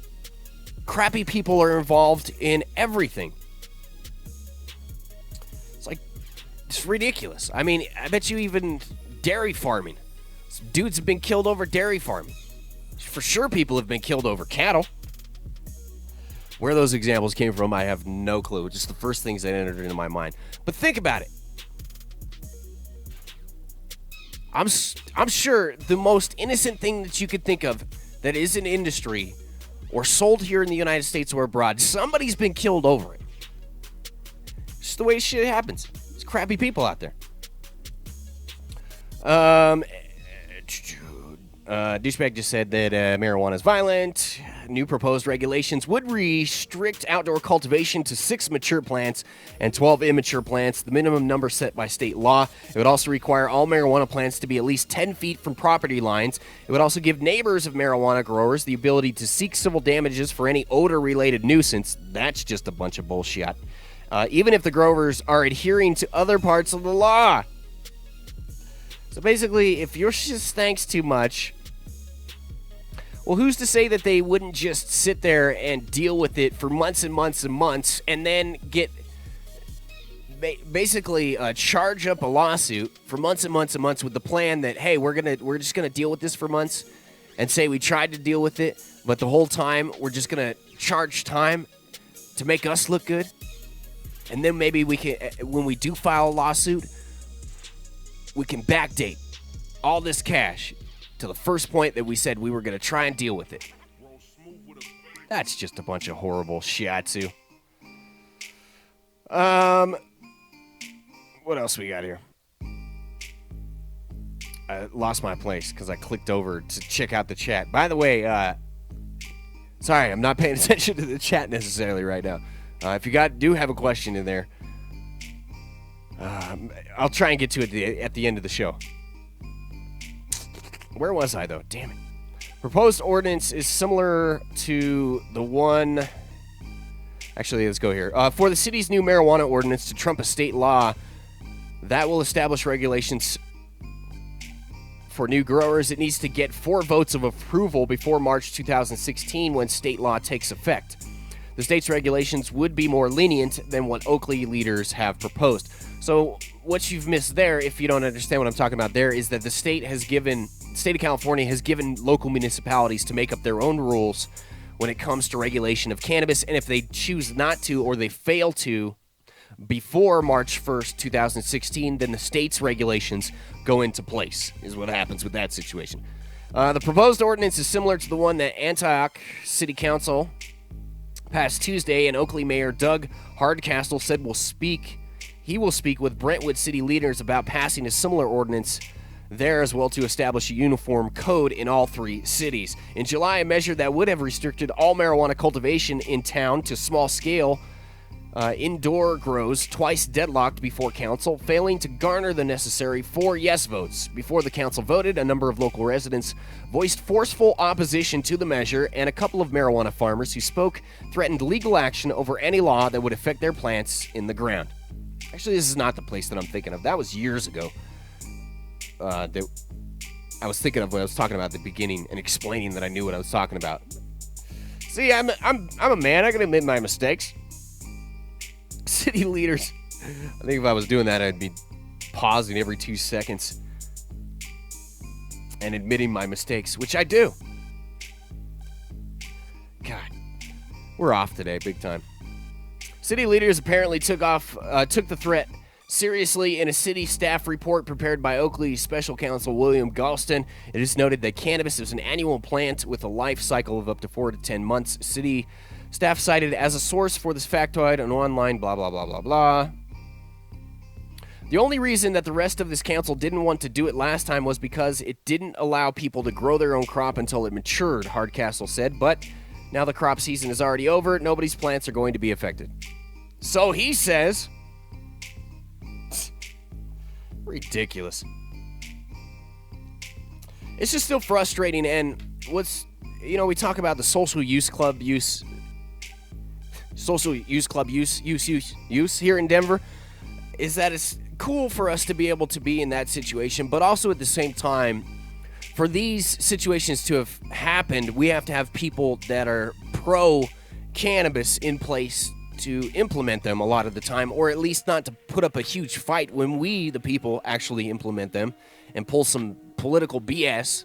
Crappy people are involved in everything. It's ridiculous. I mean, I bet you even dairy farming. Dudes have been killed over dairy farming. For sure people have been killed over cattle. Where those examples came from, I have no clue. Just the first things that entered into my mind. But think about it. I'm sure the most innocent thing that you could think of that is an industry or sold here in the United States or abroad, somebody's been killed over it. It's just the way shit happens. It's crappy people out there. Douchebag just said that marijuana is violent. New proposed regulations would restrict outdoor cultivation to 6 mature plants and 12 immature plants, the minimum number set by state law. It would also require all marijuana plants to be at least 10 feet from property lines. It would also give neighbors of marijuana growers the ability to seek civil damages for any odor-related nuisance. That's just a bunch of bullshit. Even if the growers are adhering to other parts of the law. So basically, if your shit stinks too much, well, who's to say that they wouldn't just sit there and deal with it for months and months and months and then get basically charge up a lawsuit for months and months and months with the plan that, hey, we're just gonna deal with this for months and say we tried to deal with it, but the whole time we're just gonna charge time to make us look good, and then maybe we can, when we do file a lawsuit, we can backdate all this cash to the first point that we said we were going to try and deal with it. That's just a bunch of horrible shiatsu. What else we got here? I lost my place because I clicked over to check out the chat. By the way, sorry, I'm not paying attention to the chat necessarily right now. If you do have a question in there, I'll try and get to it at the end of the show. Where was I, though? Damn it. Proposed ordinance is similar to the one... Actually, let's go here. For the city's new marijuana ordinance to trump a state law that will establish regulations for new growers, it needs to get 4 votes of approval before March 2016 when state law takes effect. The state's regulations would be more lenient than what Oakley leaders have proposed. So what you've missed there, if you don't understand what I'm talking about there, is that the state of California has given local municipalities to make up their own rules when it comes to regulation of cannabis. And if they choose not to, or they fail to before March 1st, 2016, then the state's regulations go into place, is what happens with that situation. The proposed ordinance is similar to the one that Antioch City Council passed Tuesday, and Oakley Mayor Doug Hardcastle said he will speak with Brentwood city leaders about passing a similar ordinance there as well to establish a uniform code in all 3 cities. In July, a measure that would have restricted all marijuana cultivation in town to small-scale indoor grows twice deadlocked before council, failing to garner the necessary 4 yes votes. Before the council voted, a number of local residents voiced forceful opposition to the measure, and a couple of marijuana farmers who spoke threatened legal action over any law that would affect their plants in the ground. Actually, this is not the place that I'm thinking of. That was years ago. That I was thinking of when I was talking about at the beginning and explaining that I knew what I was talking about. See, I'm a man. I can admit my mistakes. City leaders. I think if I was doing that, I'd be pausing every 2 seconds. and admitting my mistakes, which I do. God, we're off today, big time. City leaders apparently took the threat seriously. In a city staff report prepared by Oakley Special Counsel William Galston, it is noted that cannabis is an annual plant with a life cycle of up to 4 to 10 months. City staff cited as a source for this factoid an online blah, blah, blah, blah, blah. The only reason that the rest of this council didn't want to do it last time was because it didn't allow people to grow their own crop until it matured, Hardcastle said. But now the crop season is already over. Nobody's plants are going to be affected. So he says... Ridiculous. It's just still frustrating, and we talk about the social use club use here in Denver, is that it's cool for us to be able to be in that situation, but also at the same time, for these situations to have happened, we have to have people that are pro-cannabis in place to implement them a lot of the time, or at least not to put up a huge fight when we, the people, actually implement them and pull some political BS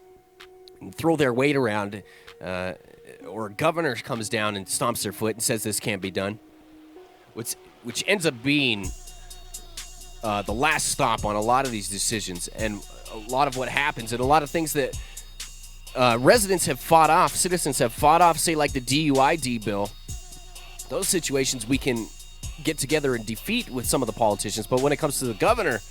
and throw their weight around, or a governor comes down and stomps their foot and says this can't be done, which ends up being the last stop on a lot of these decisions and a lot of what happens and a lot of things that residents have fought off, citizens have fought off, say like the DUID bill. Those situations we can get together and defeat with some of the politicians, but when it comes to the governor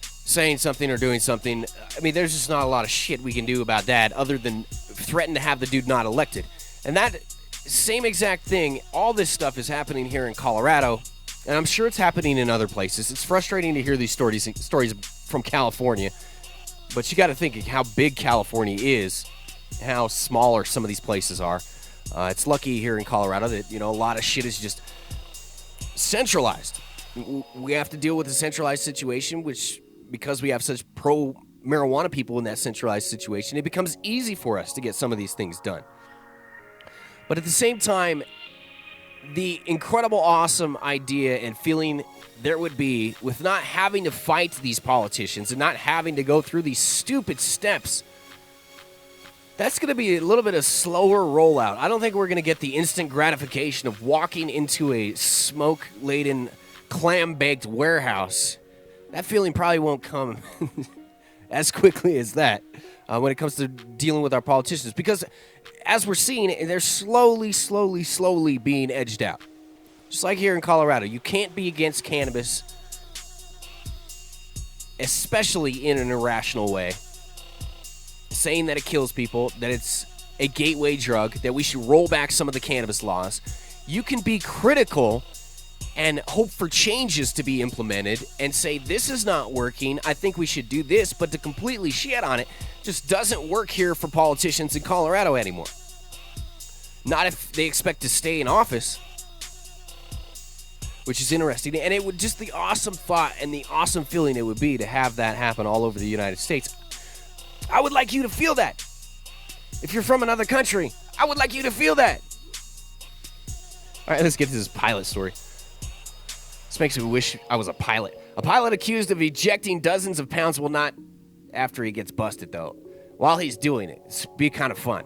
saying something or doing something, I mean, there's just not a lot of shit we can do about that other than threaten to have the dude not elected. And that same exact thing, all this stuff is happening here in Colorado, and I'm sure it's happening in other places. It's frustrating to hear these stories from California, but you got to think how big California is, how smaller some of these places are. It's lucky here in Colorado that, a lot of shit is just centralized. We have to deal with a centralized situation, which, because we have such pro-marijuana people in that centralized situation, it becomes easy for us to get some of these things done. But at the same time, the incredible, awesome idea and feeling there would be with not having to fight these politicians and not having to go through these stupid steps, that's going to be a little bit of slower rollout. I don't think we're going to get the instant gratification of walking into a smoke-laden, clam-baked warehouse. That feeling probably won't come as quickly as that when it comes to dealing with our politicians. Because as we're seeing, they're slowly being edged out. Just like here in Colorado, you can't be against cannabis, especially in an irrational way, saying that it kills people, that it's a gateway drug, that we should roll back some of the cannabis laws. You can be critical and hope for changes to be implemented and say, this is not working, I think we should do this, but to completely shit on it just doesn't work here for politicians in Colorado anymore. Not if they expect to stay in office, which is interesting. And it would just the awesome thought and the awesome feeling it would be to have that happen all over the United States. I would like you to feel that. If you're from another country, I would like you to feel that. All right, let's get to this pilot story. This makes me wish I was a pilot. A pilot accused of ejecting dozens of pounds will not, after he gets busted though, while he's doing it. It's be kind of fun.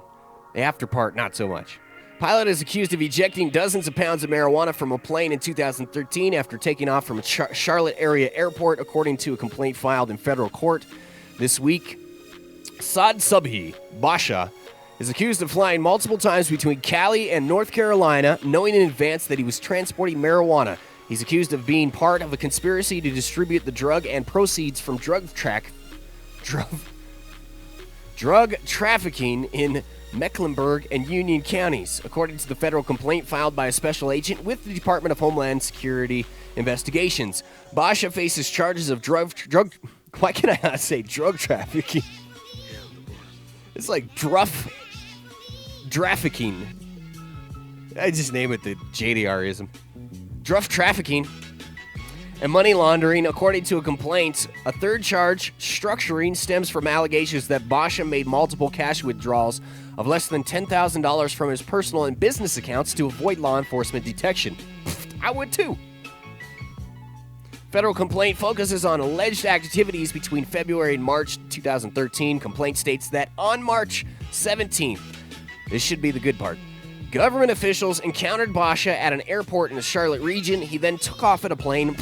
The after part, not so much. Pilot is accused of ejecting dozens of pounds of marijuana from a plane in 2013 after taking off from a Charlotte area airport, according to a complaint filed in federal court this week. Saad Subhi Basha is accused of flying multiple times between Cali and North Carolina, knowing in advance that he was transporting marijuana. He's accused of being part of a conspiracy to distribute the drug and proceeds from drug trafficking in Mecklenburg and Union counties, according to the federal complaint filed by a special agent with the Department of Homeland Security investigations. Basha faces charges of drug why can I not say drug trafficking? It's like trafficking. I just name it the JDR-ism. Drug trafficking and money laundering, according to a complaint. A third charge, structuring, stems from allegations that Basha made multiple cash withdrawals of less than $10,000 from his personal and business accounts to avoid law enforcement detection. I would too. Federal complaint focuses on alleged activities between February and March 2013. Complaint states that on March 17th, this should be the good part, government officials encountered Basha at an airport in the Charlotte region. He then took off in a plane.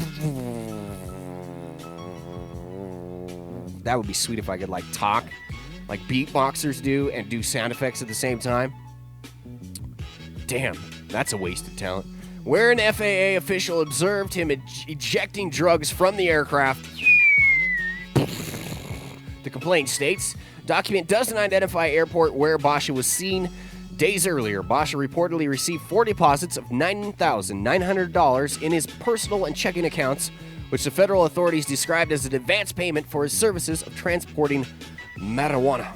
That would be sweet if I could, talk like beatboxers do and do sound effects at the same time. Damn, that's a wasted talent. Where an FAA official observed him ejecting drugs from the aircraft. The complaint states, document doesn't identify airport where Basha was seen. Days earlier, Basha reportedly received 4 deposits of $9,900 in his personal and checking accounts, which the federal authorities described as an advance payment for his services of transporting marijuana.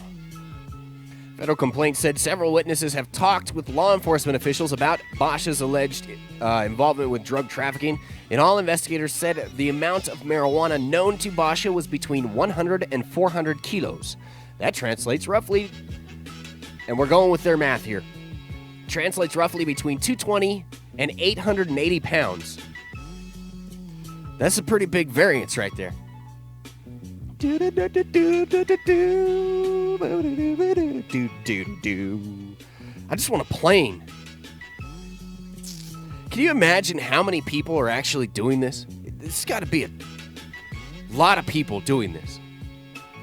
Federal complaint said several witnesses have talked with law enforcement officials about Basha's alleged involvement with drug trafficking, and all investigators said the amount of marijuana known to Basha was between 100 and 400 kilos. That translates roughly, and we're going with their math here, translates roughly between 220 and 880 pounds. That's a pretty big variance right there. I just want a plane. Can you imagine how many people are actually doing this? There's got to be a lot of people doing this.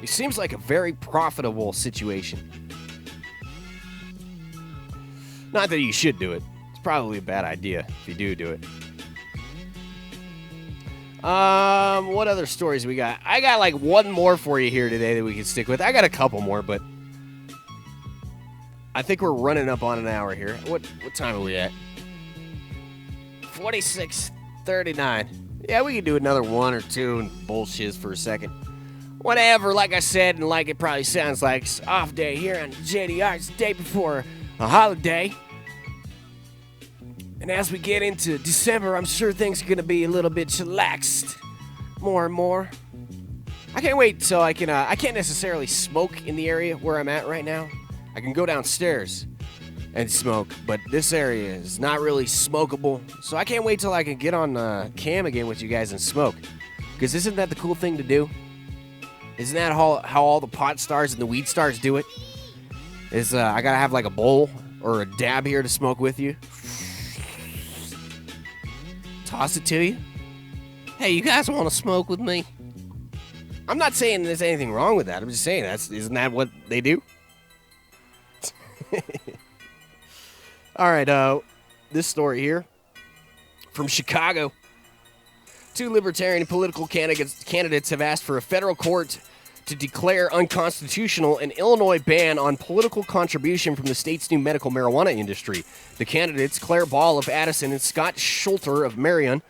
It seems like a very profitable situation. Not that you should do it. It's probably a bad idea if you do it. What other stories we got? I got one more for you here today that we can stick with. I got a couple more, but I think we're running up on an hour here. What time are we at? 46:39. Yeah, we can do another one or two and bullshit for a second. Whatever, like I said, and like it probably sounds like, it's off day here on JDR. It's the day before a holiday. And as we get into December, I'm sure things are going to be a little bit chillaxed more and more. I can't wait till I can't necessarily smoke in the area where I'm at right now. I can go downstairs and smoke, but this area is not really smokable. So I can't wait till I can get on cam again with you guys and smoke. Because isn't that the cool thing to do? Isn't that how all the pot stars and the weed stars do it? I got to have a bowl or a dab here to smoke with you. Toss it to you. Hey, you guys want to smoke with me? I'm not saying there's anything wrong with that. I'm just saying isn't that what they do? All right, this story here from Chicago. 2 libertarian political candidates have asked for a federal court to declare unconstitutional an Illinois ban on political contribution from the state's new medical marijuana industry. The candidates, Claire Ball of Addison and Scott Schulter of Marion,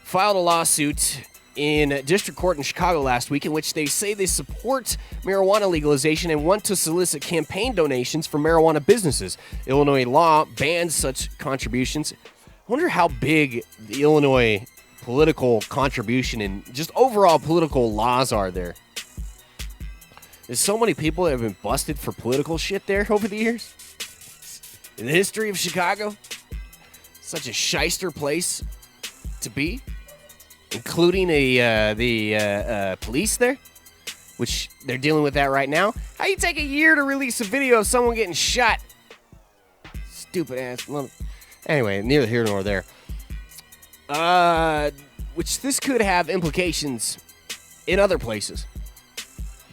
filed a lawsuit in district court in Chicago last week in which they say they support marijuana legalization and want to solicit campaign donations for marijuana businesses. Illinois law bans such contributions. I wonder how big the Illinois political contribution and just overall political laws are there. There's so many people that have been busted for political shit there over the years. In the history of Chicago, such a shyster place to be, including the police there, which they're dealing with that right now. How you take a year to release a video of someone getting shot? Stupid ass. Anyway, neither here nor there. Which this could have implications in other places.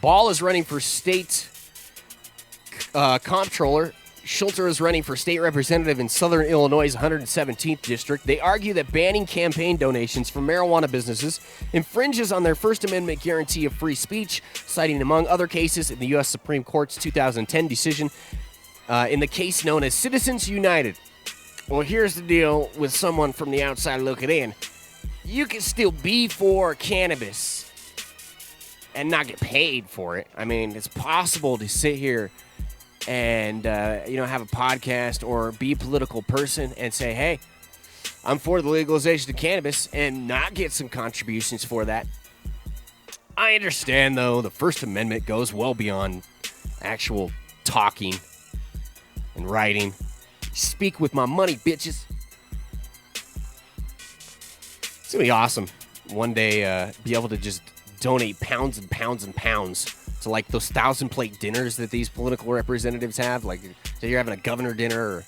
Ball is running for state comptroller. Schulter is running for state representative in Southern Illinois' 117th district. They argue that banning campaign donations from marijuana businesses infringes on their First Amendment guarantee of free speech, citing, among other cases, in the U.S. Supreme Court's 2010 decision in the case known as Citizens United. Well, here's the deal with someone from the outside looking in. You can still be for cannabis and not get paid for it. I mean, it's possible to sit here and, have a podcast or be a political person and say, hey, I'm for the legalization of cannabis and not get some contributions for that. I understand, though, the First Amendment goes well beyond actual talking and writing. Speak with my money, bitches. It's going to be awesome. one day be able to just donate pounds and pounds and pounds to like those 1,000-plate dinners that these political representatives have. Like, say you're having a governor dinner or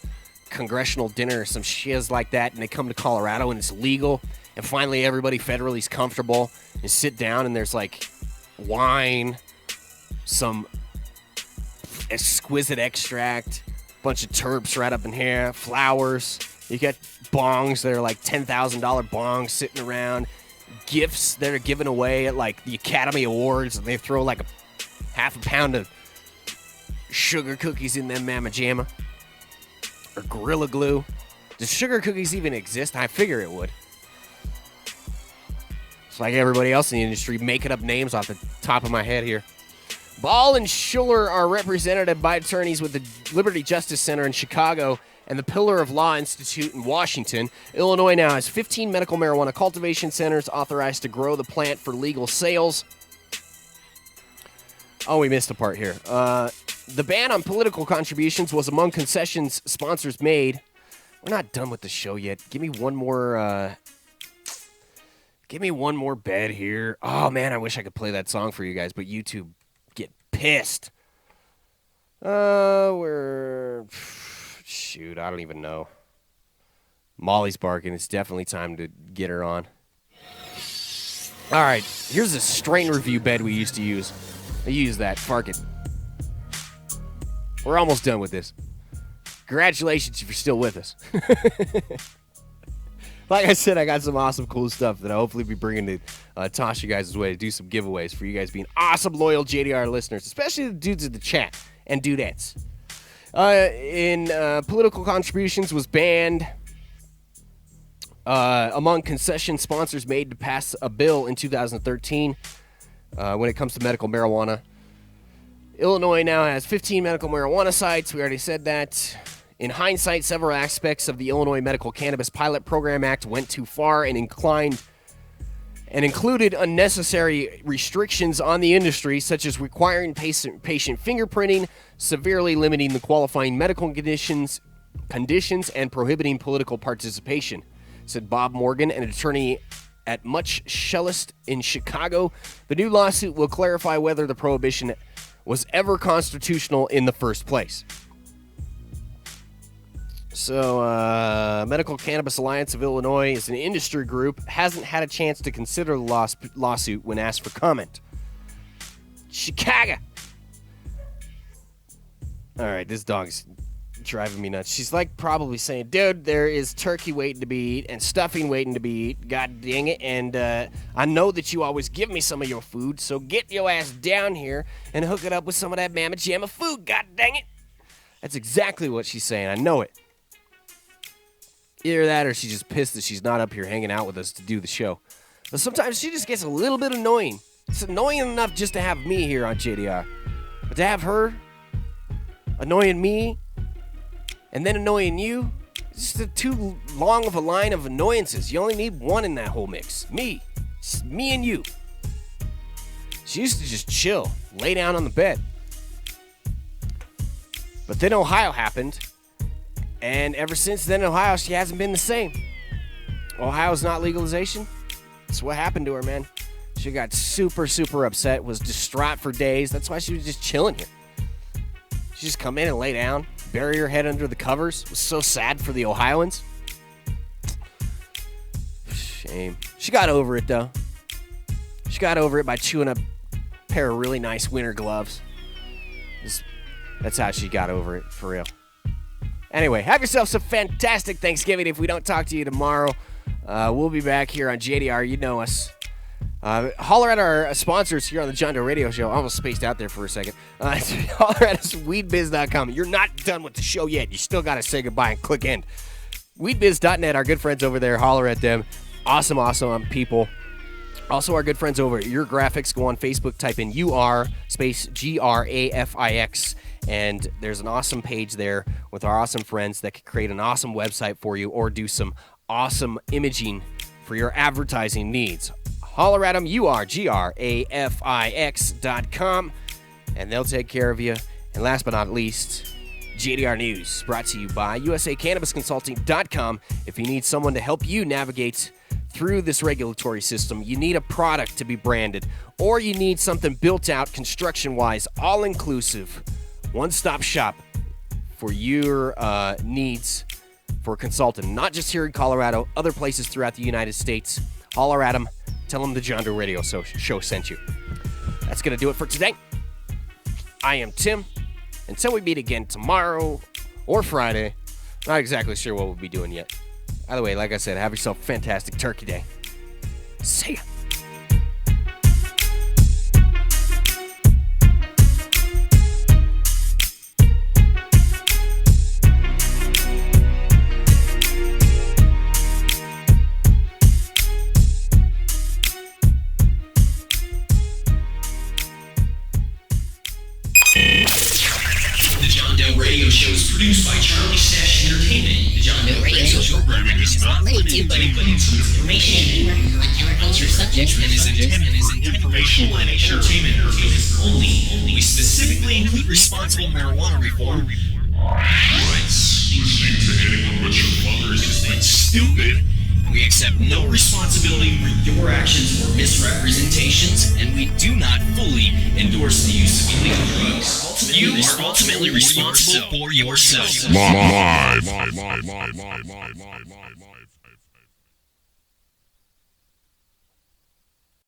congressional dinner or some shiz like that, and they come to Colorado and it's legal, and finally everybody federally is comfortable and sit down, and there's like wine, some exquisite extract, bunch of terps right up in here, flowers. You get bongs that are like $10,000 bongs sitting around, gifts that are given away at like the Academy Awards, and they throw like a half a pound of sugar cookies in them mamma jamma. Or Gorilla Glue. Does sugar cookies even exist? I figure it would. It's like everybody else in the industry making up names off the top of my head here. Ball and Schuller are represented by attorneys with the Liberty Justice Center in Chicago and the Pillar of Law Institute in Washington. Illinois now has 15 medical marijuana cultivation centers authorized to grow the plant for legal sales. Oh, we missed a part here. The ban on political contributions was among concessions sponsors made. We're not done with the show yet. Give me one more bed here. Oh, man, I wish I could play that song for you guys, but YouTube get pissed. Shoot, I don't even know. Molly's barking. It's definitely time to get her on. All right, here's a strain review bed we used to use. I use that. Fark it. We're almost done with this. Congratulations if you're still with us. Like I said, I got some awesome, cool stuff that I'll hopefully be bringing to toss you guys' way to do some giveaways for you guys being awesome, loyal JDR listeners, especially the dudes in the chat and dudettes. Political contributions was banned among concession sponsors made to pass a bill in 2013 when it comes to medical marijuana. Illinois now has 15 medical marijuana sites. We already said that. In hindsight, several aspects of the Illinois Medical Cannabis Pilot Program Act went too far and included unnecessary restrictions on the industry, such as requiring patient fingerprinting, severely limiting the qualifying medical conditions, and prohibiting political participation, said Bob Morgan, an attorney at Much Shellist in Chicago. The new lawsuit will clarify whether the prohibition was ever constitutional in the first place. So, Medical Cannabis Alliance of Illinois is an industry group, hasn't had a chance to consider the lawsuit when asked for comment. Chicago! Alright, this dog's driving me nuts. She's like probably saying, dude, there is turkey waiting to be eaten and stuffing waiting to be eaten. God dang it. And I know that you always give me some of your food, so get your ass down here and hook it up with some of that mamma jamma food. God dang it. That's exactly what she's saying. I know it. Either that or she's just pissed that she's not up here hanging out with us to do the show. But sometimes she just gets a little bit annoying. It's annoying enough just to have me here on JDR. But to have her annoying me and then annoying you, it's just too long of a line of annoyances. You only need one in that whole mix. Me. It's me and you. She used to just chill, lay down on the bed. But then Ohio happened, and ever since then, Ohio, she hasn't been the same. Ohio's not legalization. That's what happened to her, man. She got super, super upset, was distraught for days. That's why she was just chilling here. She just come in and lay down, bury her head under the covers. It was so sad for the Ohioans. Shame. She got over it, though. She got over it by chewing up a pair of really nice winter gloves. That's how she got over it, for real. Anyway, have yourself some fantastic Thanksgiving. If we don't talk to you tomorrow, we'll be back here on JDR. You know us. Holler at our sponsors here on the John Doe Radio Show. I almost spaced out there for a second. Holler at us at weedbiz.com. You're not done with the show yet. You still got to say goodbye and click end. Weedbiz.net, our good friends over there. Holler at them. Awesome, awesome people. Also, our good friends over at Your Graphics. Go on Facebook, type in UR space GRAFIX. And there's an awesome page there with our awesome friends that could create an awesome website for you or do some awesome imaging for your advertising needs. Holler at them, URGRAFIX.com, and they'll take care of you. And last but not least, JDR News, brought to you by USACannabisconsulting.com. If you need someone to help you navigate through this regulatory system, you need a product to be branded, or you need something built out construction-wise, all-inclusive, one-stop shop for your needs for a consultant, not just here in Colorado, other places throughout the United States. Holler at them. Tell them the John Doe Radio Show sent you. That's going to do it for today. I am Tim. Until we meet again tomorrow or Friday, not exactly sure what we'll be doing yet. Either way, like I said, have yourself a fantastic Turkey Day. See ya. The John Doe Radio Show is produced by Charlie Stash Entertainment. The John Doe Radio Show is not limited by information on agriculture subjects and is informational and entertainment purposes only. We specifically include responsible marijuana reform. Rights. Listening to anyone but your mother is just like stupid. We accept no responsibility for your actions or misrepresentations, and we do not fully endorse the use of illegal drugs. You are ultimately responsible for yourself. Live.